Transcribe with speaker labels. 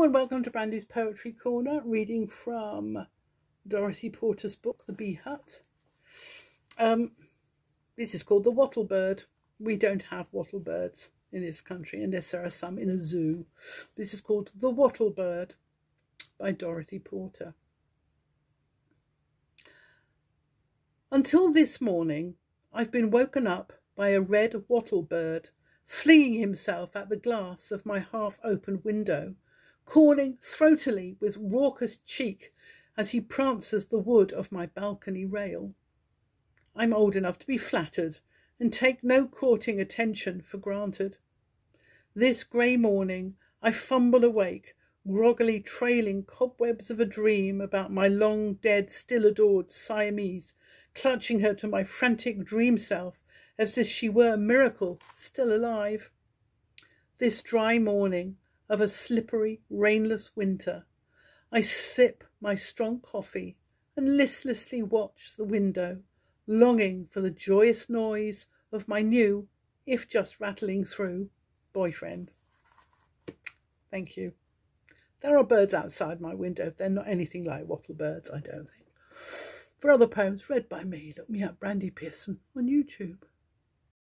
Speaker 1: Hello and welcome to Brandy's Poetry Corner, reading from Dorothy Porter's book, The Bee Hut. This is called The Wattle Bird. We don't have wattle birds in this country unless there are some in a zoo. This is called The Wattle Bird by Dorothy Porter. Until this morning, I've been woken up by a red wattle bird flinging himself at the glass of my half-open window, calling throatily with raucous cheek as he prances the wood of my balcony rail. I'm old enough to be flattered and take no courting attention for granted. This grey morning I fumble awake, groggily trailing cobwebs of a dream about my long-dead, still-adored Siamese, clutching her to my frantic dream self as if she were a miracle still alive. This dry morning of a slippery, rainless winter, I sip my strong coffee and listlessly watch the window, longing for the joyous noise of my new, if just rattling through, boyfriend. Thank you. There are birds outside my window. They're not anything like wattle birds, I don't think. For other poems read by me, look me up, Brandy Pearson, on YouTube.